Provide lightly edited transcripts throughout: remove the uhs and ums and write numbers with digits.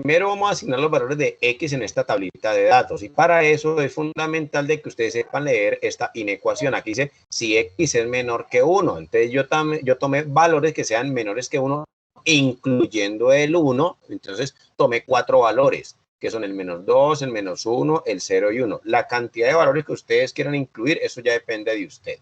primero vamos a asignar los valores de X en esta tablita de datos. Y para eso es fundamental de que ustedes sepan leer esta inecuación. Aquí dice si X es menor que 1. Entonces yo tomé valores que sean menores que 1, incluyendo el 1. Entonces tomé 4 valores, que son el menos 2, el menos 1, el 0 y 1. La cantidad de valores que ustedes quieran incluir, eso ya depende de usted.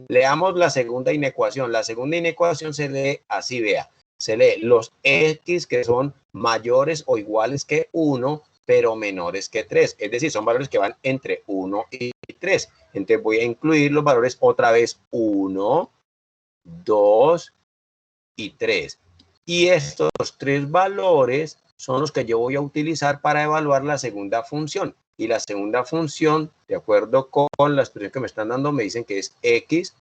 Leamos la segunda inecuación. La segunda inecuación se lee así, vea. Se lee los X que son mayores o iguales que 1, pero menores que 3. Es decir, son valores que van entre 1 y 3. Entonces voy a incluir los valores otra vez 1, 2 y 3. Y estos 3 valores son los que yo voy a utilizar para evaluar la segunda función. Y la segunda función, de acuerdo con la expresión que me están dando, me dicen que es X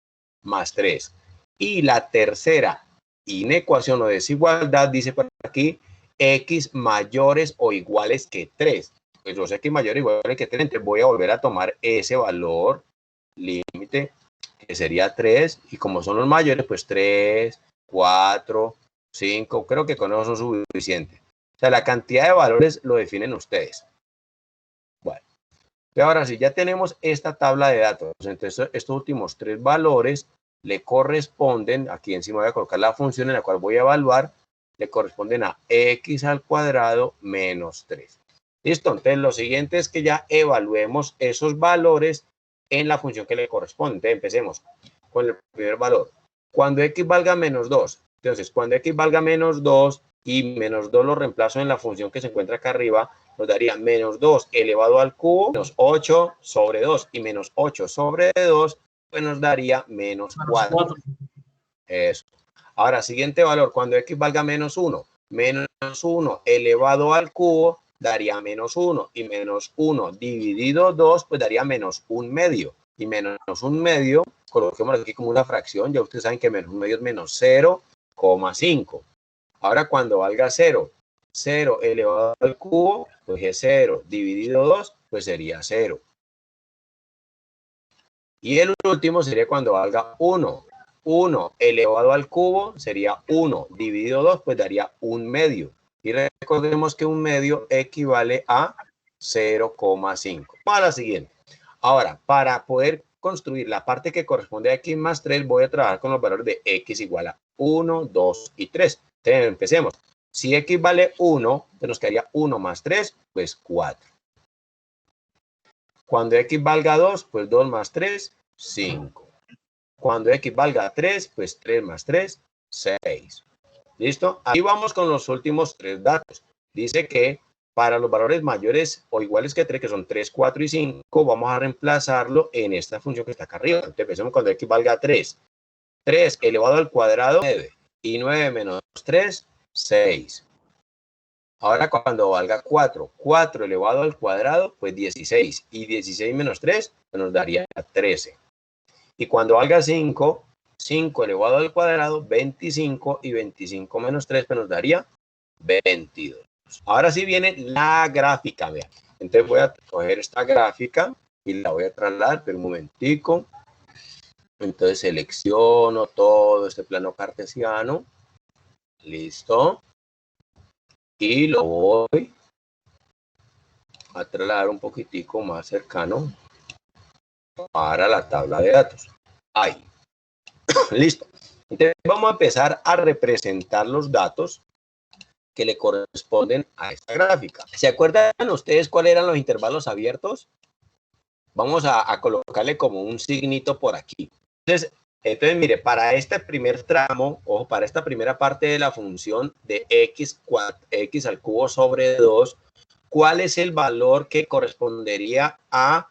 más 3. Y la tercera inecuación o desigualdad dice por aquí X mayores o iguales que 3. Pues los X mayores o iguales que 3, entonces voy a volver a tomar ese valor límite, que sería 3. Y como son los mayores, pues 3, 4, 5, creo que con eso son suficientes. O sea, la cantidad de valores lo definen ustedes. Bueno, y ahora sí, ya tenemos esta tabla de datos. Entonces, estos últimos 3 valores le corresponden, aquí encima voy a colocar la función en la cual voy a evaluar, le corresponden a X al cuadrado menos 3. Listo, entonces lo siguiente es que ya evaluemos esos valores en la función que le corresponde. Entonces, empecemos con el primer valor. Cuando X valga menos 2, entonces cuando X valga menos 2 y menos 2 lo reemplazo en la función que se encuentra acá arriba, nos daría menos 2 elevado al cubo, menos 8 sobre 2 y menos 8 sobre 2, pues nos daría menos 4. Eso. Ahora, siguiente valor, cuando X valga menos 1, menos 1 elevado al cubo daría menos 1 y menos 1 dividido 2, pues daría menos 1/2. Y menos 1/2, coloquemos aquí como una fracción, ya ustedes saben que menos 1/2 es menos 0,5. Ahora cuando valga 0, 0 elevado al cubo, pues es 0, dividido 2, pues sería 0. Y el último sería cuando valga 1. 1 elevado al cubo sería 1, dividido 2, pues daría 1/2. Y recordemos que 1/2 equivale a 0,5. Vamos a la siguiente. Ahora, para poder construir la parte que corresponde a X más 3, voy a trabajar con los valores de X igual a 1, 2 y 3. Entonces, empecemos. Si X vale 1, pues nos quedaría 1 más 3, pues 4. Cuando X valga 2, pues 2 más 3, 5. Cuando X valga 3, pues 3 más 3, 6. ¿Listo? Ahí vamos con los últimos 3 datos. Dice que para los valores mayores o iguales que 3, que son 3, 4 y 5, vamos a reemplazarlo en esta función que está acá arriba. Entonces empecemos cuando X valga 3. 3 elevado al cuadrado, 9. Y 9 menos 3, 6. Ahora cuando valga 4, 4 elevado al cuadrado, pues 16. Y 16 menos 3 nos daría 13. Y cuando valga 5, 5 elevado al cuadrado, 25. Y 25 menos 3 pues nos daría 22. Ahora sí viene la gráfica, vean. Entonces voy a coger esta gráfica y la voy a trasladar, pero un momentico. Entonces selecciono todo este plano cartesiano. Listo. Y lo voy a trasladar un poquitico más cercano para la tabla de datos. Ahí. Listo. Entonces vamos a empezar a representar los datos que le corresponden a esta gráfica. ¿Se acuerdan ustedes cuáles eran los intervalos abiertos? Vamos a colocarle como un signito por aquí. Entonces, mire, para este primer tramo, o para esta primera parte de la función de x al cubo sobre 2, ¿cuál es el valor que correspondería a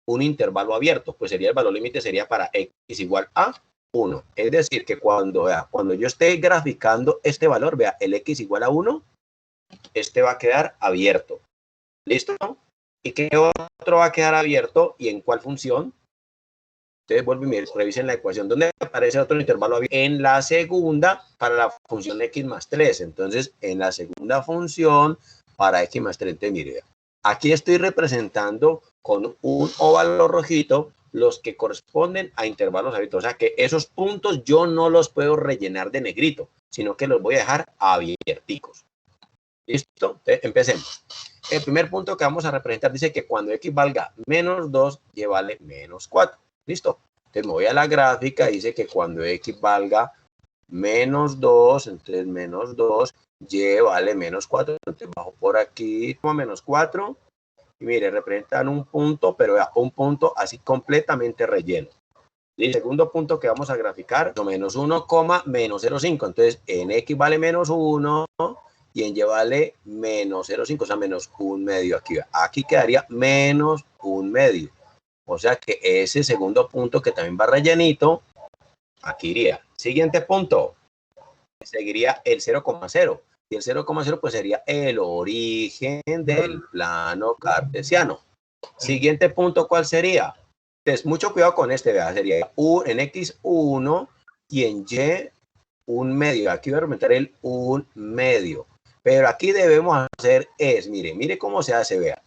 un intervalo abierto? Pues sería el valor límite, sería para x igual a 1. Es decir, que cuando yo esté graficando este valor, vea, el x igual a 1, este va a quedar abierto. ¿Listo? ¿Y qué otro va a quedar abierto? ¿Y en cuál función? Entonces vuelven y revisen la ecuación. ¿Dónde aparece otro intervalo abierto? En la segunda, para la función x más 3. Entonces, en la segunda función, para x más 3. Entonces, mire, aquí estoy representando con un óvalo rojito los que corresponden a intervalos abiertos. O sea, que esos puntos yo no los puedo rellenar de negrito, sino que los voy a dejar abierticos. ¿Listo? Entonces, empecemos. El primer punto que vamos a representar dice que cuando x valga menos 2, y vale menos 4. ¿Listo? Entonces me voy a la gráfica, dice que cuando x valga menos 2, entonces menos 2, y vale menos 4. Entonces bajo por aquí, como menos 4. Y mire, representan un punto, pero un punto así completamente relleno. Y el segundo punto que vamos a graficar, menos 1, menos 0,5. Entonces, en x vale menos 1 y en y vale menos 0,5, o sea, menos 1/2 aquí. Aquí quedaría menos 1/2. O sea que ese segundo punto que también va rellenito, aquí iría. Siguiente punto, seguiría el 0,0. Y el 0,0 pues sería el origen del plano cartesiano. Siguiente punto, ¿cuál sería? Entonces, mucho cuidado con este, vea, sería en x1 y en y 1/2. Aquí voy a aumentar el 1/2. Pero aquí debemos hacer mire cómo se hace, vea.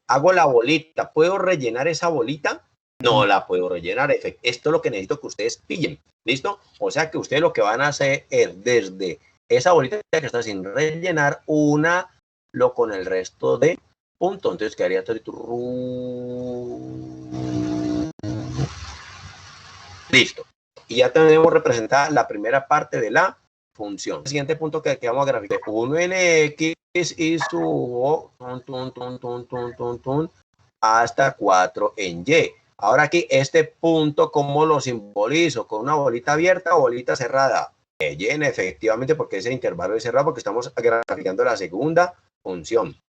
Hago la bolita, ¿puedo rellenar esa bolita? No la puedo rellenar. Esto es lo que necesito que ustedes pillen, ¿listo? O sea que ustedes lo que van a hacer es desde esa bolita que está sin rellenar, lo con el resto de punto. Entonces quedaría todo. Listo. Y ya tenemos representada la primera parte de la función. El siguiente punto que vamos a graficar, 1 en x y subo hasta 4 en y. Ahora aquí este punto, ¿cómo lo simbolizo? ¿Con una bolita abierta o bolita cerrada? Y efectivamente, porque ese intervalo es cerrado, porque estamos graficando la segunda función.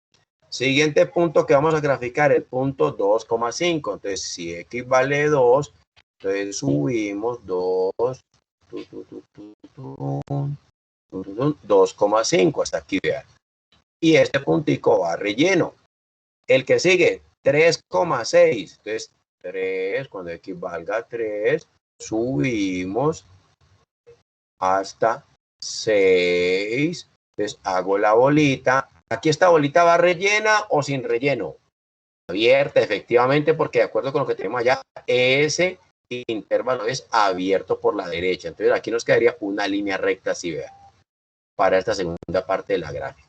Siguiente punto que vamos a graficar, el punto 2,5. Entonces, si x vale 2, entonces subimos 2,5 hasta aquí, vean. Y este puntico va relleno. El que sigue, 3,6. Entonces, 3, cuando x valga 3, subimos hasta 6. Entonces, hago la bolita. Aquí esta bolita va rellena o sin relleno. Abierta, efectivamente, porque de acuerdo con lo que tenemos allá, ese intervalo es abierto por la derecha. Entonces, aquí nos quedaría una línea recta, así vean, para esta segunda parte de la gráfica.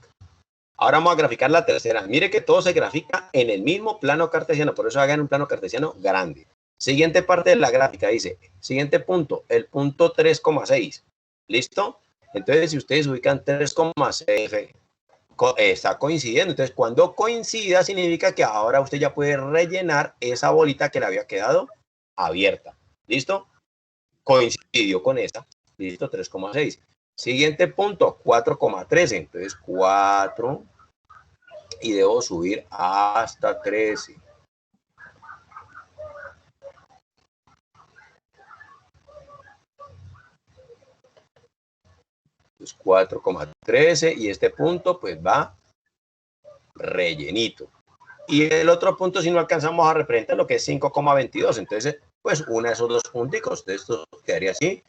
Ahora vamos a graficar la tercera. Mire que todo se grafica en el mismo plano cartesiano, por eso hagan un plano cartesiano grande. Siguiente parte de la gráfica dice, siguiente punto, el punto 3,6. ¿Listo? Entonces, si ustedes ubican 3,6, está coincidiendo. Entonces, cuando coincida, significa que ahora usted ya puede rellenar esa bolita que le había quedado abierta. ¿Listo? Coincidió con esta. Listo, 3,6. Siguiente punto, 4,13. Entonces, 4 y debo subir hasta 13. Entonces, 4,13 y este punto pues va rellenito. Y el otro punto, si no alcanzamos a representar lo que es 5,22. Entonces, pues una de esos dos punticos, de esto quedaría así,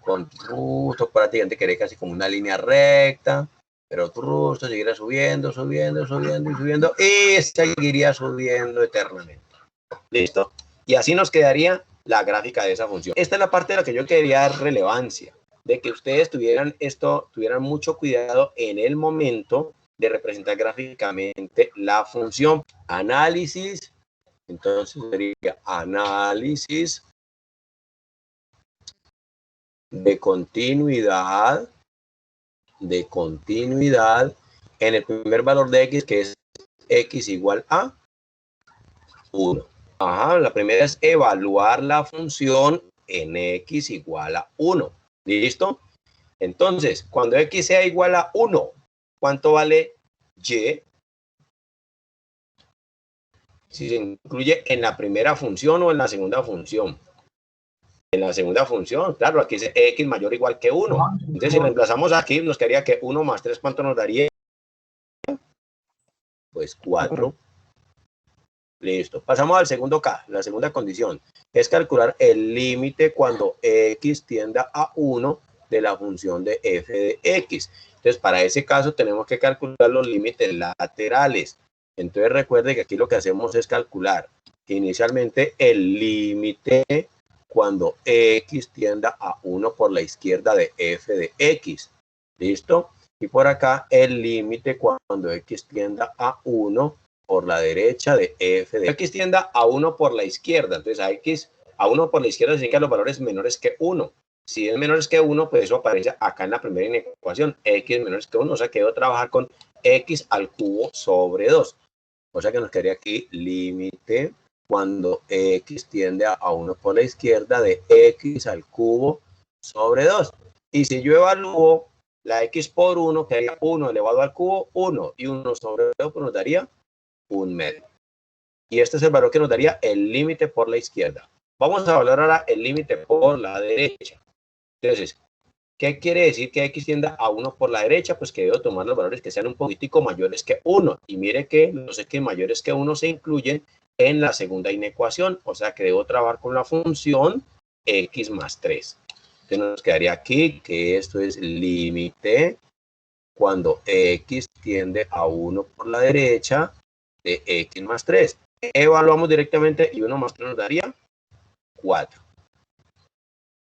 con justo prácticamente quedaría casi como una línea recta, pero justo seguiría subiendo, subiendo, subiendo y subiendo, y seguiría subiendo eternamente. ¿Listo? Y así nos quedaría la gráfica de esa función. Esta es la parte de la que yo quería dar relevancia, de que ustedes tuvieran mucho cuidado en el momento de representar gráficamente la función. Análisis, entonces sería análisis de continuidad en el primer valor de x, que es x igual a 1. Ajá, la primera es evaluar la función en x igual a 1. ¿Listo? Entonces, cuando x sea igual a 1, ¿cuánto vale y? Si se incluye en la primera función o en la segunda función. En la segunda función, claro, aquí dice x mayor o igual que 1. Entonces, si reemplazamos aquí, nos quedaría que 1 más 3, ¿cuánto nos daría? Pues 4. Listo. Pasamos al segundo K. La segunda condición es calcular el límite cuando x tienda a 1 de la función de f de x. Entonces, para ese caso tenemos que calcular los límites laterales. Entonces, recuerde que aquí lo que hacemos es calcular inicialmente el límite cuando x tienda a 1 por la izquierda de f de x. ¿Listo? Y por acá el límite cuando x tienda a 1 por la derecha de f de x tienda a 1 por la izquierda. Entonces a 1 por la izquierda significa los valores menores que 1. Si es menores que 1, pues eso aparece acá en la primera inecuación, x menores que 1, o sea que debo trabajar con x al cubo sobre 2. O sea que nos quedaría aquí límite cuando x tiende a 1 por la izquierda de x al cubo sobre 2. Y si yo evalúo la x por 1, quedaría 1 elevado al cubo, 1, y 1 sobre 2, pues nos daría 1/2. Y este es el valor que nos daría el límite por la izquierda. Vamos a hablar ahora el límite por la derecha. Entonces, ¿qué quiere decir que x tienda a 1 por la derecha? Pues que debo tomar los valores que sean un poquitico mayores que 1. Y mire que los x mayores que 1 se incluyen en la segunda inecuación. O sea que debo trabajar con la función x más 3. Entonces nos quedaría aquí que esto es límite cuando x tiende a 1 por la derecha de x más 3. Evaluamos directamente y 1 más 3 nos daría 4.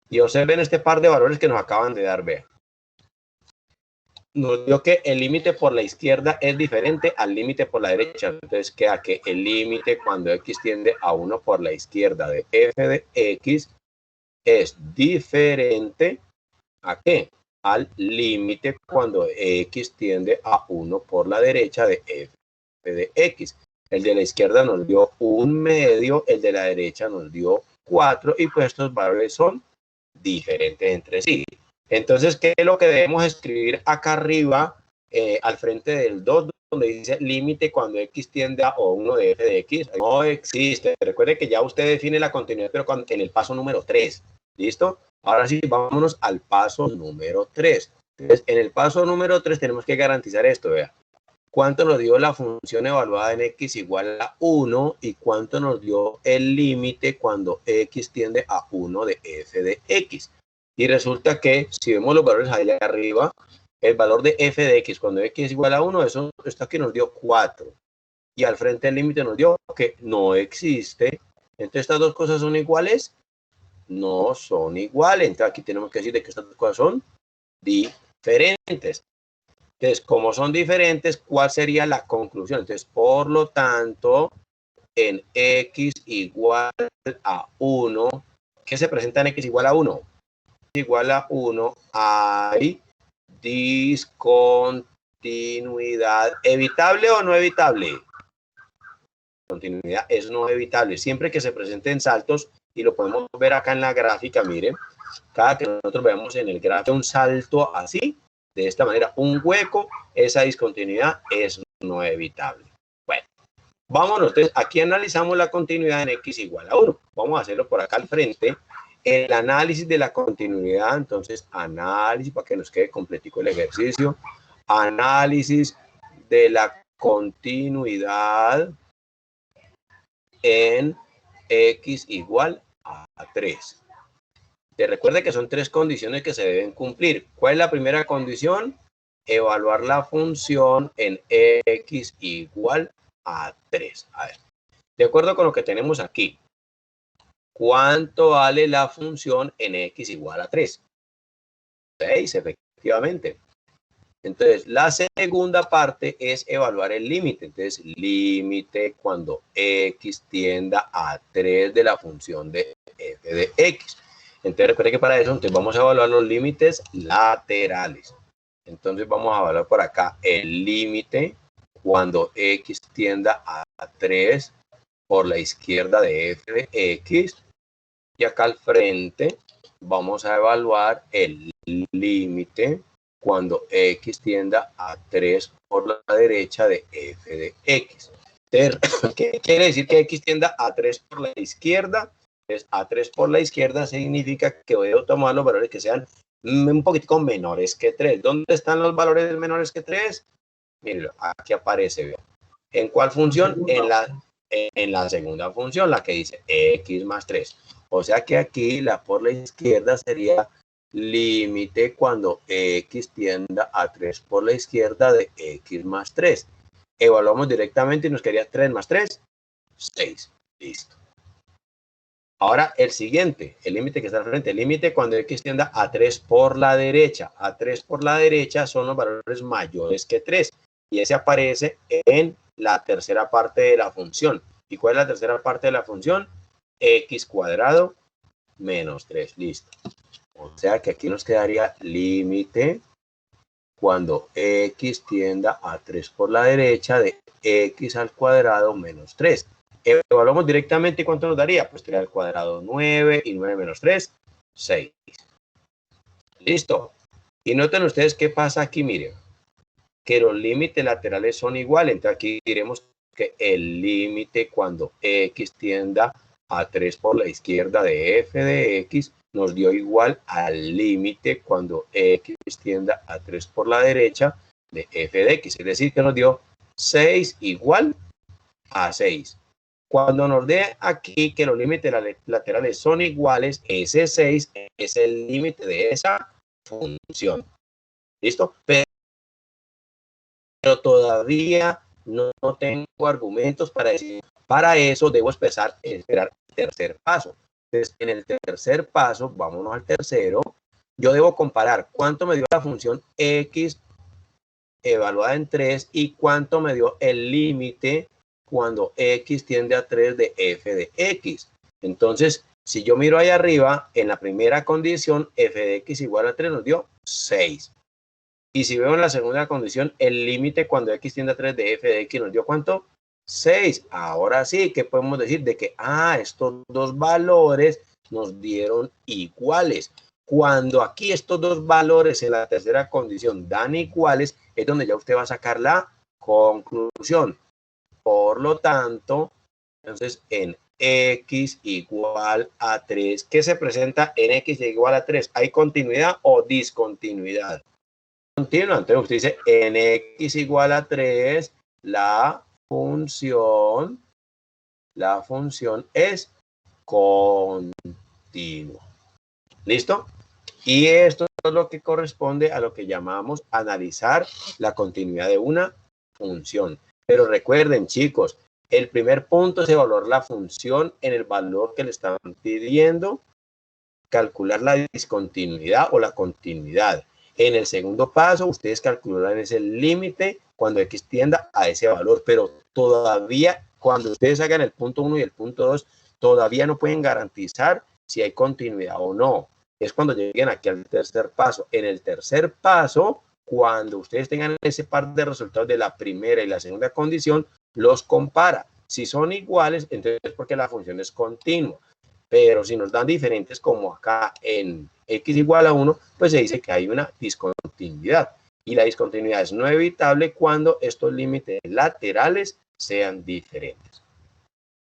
Y observen este par de valores que nos acaban de dar, vean. Nos dio que el límite por la izquierda es diferente al límite por la derecha. Entonces queda que el límite cuando x tiende a 1 por la izquierda de f de x es diferente ¿a qué? Al límite cuando x tiende a 1 por la derecha de f de x. El de la izquierda nos dio 1/2, el de la derecha nos dio 4 y pues estos valores son diferentes entre sí. Entonces, ¿qué es lo que debemos escribir acá arriba al frente del 2, donde dice límite cuando x tiende a 1 de f de x? No existe. Recuerde que ya usted define la continuidad, pero en el paso número 3. ¿Listo? Ahora sí, vámonos al paso número 3. Entonces, en el paso número 3 tenemos que garantizar esto, vea. ¿Cuánto nos dio la función evaluada en x igual a 1 y cuánto nos dio el límite cuando x tiende a 1 de f de x? Y resulta que si vemos los valores allá arriba, el valor de f de x cuando x es igual a 1, eso está que nos dio 4. Y al frente del límite nos dio que no existe. Entonces, ¿estas dos cosas son iguales? No son iguales. Entonces, aquí tenemos que decir de que estas dos cosas son diferentes. Entonces, como son diferentes, ¿cuál sería la conclusión? Entonces, por lo tanto, en x igual a 1, ¿qué se presenta en x igual a 1? Igual a 1 hay discontinuidad. ¿Evitable o no evitable? Continuidad es no evitable. Siempre que se presenten saltos, y lo podemos ver acá en la gráfica, miren, cada que nosotros veamos en el gráfico un salto así, de esta manera, un hueco, esa discontinuidad es no evitable. Bueno, vámonos. Entonces, aquí analizamos la continuidad en x igual a 1. Vamos a hacerlo por acá al frente. El análisis de la continuidad, entonces, análisis, para que nos quede completico el ejercicio. Análisis de la continuidad en x igual a 3. Te recuerda que son 3 condiciones que se deben cumplir. ¿Cuál es la primera condición? Evaluar la función en x igual a 3. A ver, de acuerdo con lo que tenemos aquí, ¿cuánto vale la función en x igual a 3? 6, efectivamente. Entonces, la segunda parte es evaluar el límite. Entonces, límite cuando x tienda a 3 de la función de f de x. Entonces, recuerde que para eso entonces vamos a evaluar los límites laterales. Entonces, vamos a evaluar por acá el límite cuando x tienda a 3 por la izquierda de f de x. Y acá al frente vamos a evaluar el límite cuando x tienda a 3 por la derecha de f de x. ¿Qué quiere decir que x tienda a 3 por la izquierda? Entonces, a 3 por la izquierda significa que debo tomar los valores que sean un poquitico menores que 3. ¿Dónde están los valores menores que 3? Mírenlo, aquí aparece, vean. ¿En cuál función? En la segunda función, la que dice x más 3. O sea que aquí la por la izquierda sería límite cuando x tienda a 3 por la izquierda de x más 3. Evaluamos directamente y nos quedaría 3 más 3, 6. Listo. Ahora el siguiente, el límite que está al frente, el límite cuando x tienda a 3 por la derecha. A 3 por la derecha son los valores mayores que 3. Y ese aparece en la tercera parte de la función. ¿Y cuál es la tercera parte de la función? X cuadrado menos 3. Listo. O sea que aquí nos quedaría límite cuando x tienda a 3 por la derecha de x al cuadrado menos 3. Evaluamos directamente, ¿cuánto nos daría? Pues 3 al cuadrado 9 y 9 menos 3, 6. Listo. Y noten ustedes qué pasa aquí, miren, que los límites laterales son iguales. Entonces aquí diremos que el límite cuando x tienda a 3 por la izquierda de f de x nos dio igual al límite cuando x tienda a 3 por la derecha de f de x. Es decir, que nos dio 6 igual a 6. Cuando nos dé aquí que los límites laterales son iguales, ese 6 es el límite de esa función. ¿Listo? Pero todavía no tengo argumentos para decir. Para eso debo esperar el tercer paso. Entonces, en el tercer paso, vámonos al tercero, yo debo comparar cuánto me dio la función x evaluada en 3 y cuánto me dio el límite cuando x tiende a 3 de f de x. Entonces, si yo miro ahí arriba, en la primera condición, f de x igual a 3 nos dio 6. Y si veo en la segunda condición, el límite cuando x tiende a 3 de f de x nos dio ¿cuánto? 6. Ahora sí, ¿qué podemos decir? De que, estos dos valores nos dieron iguales. Cuando aquí estos dos valores en la tercera condición dan iguales, es donde ya usted va a sacar la conclusión. Por lo tanto, entonces en x igual a 3, ¿qué se presenta en x igual a 3? ¿Hay continuidad o discontinuidad? Continua. Entonces usted dice en x igual a 3, la función es continua. ¿Listo? Y esto es lo que corresponde a lo que llamamos analizar la continuidad de una función. Pero recuerden, chicos, el primer punto es evaluar la función en el valor que le están pidiendo, calcular la discontinuidad o la continuidad. En el segundo paso, ustedes calcularán ese límite cuando x tienda a ese valor, pero todavía cuando ustedes hagan el punto 1 y el punto 2, todavía no pueden garantizar si hay continuidad o no. Es cuando lleguen aquí al tercer paso. En el tercer paso, cuando ustedes tengan ese par de resultados de la primera y la segunda condición, los compara. Si son iguales, entonces es porque la función es continua. Pero si nos dan diferentes, como acá en x igual a 1, pues se dice que hay una discontinuidad. Y la discontinuidad es no evitable cuando estos límites laterales sean diferentes.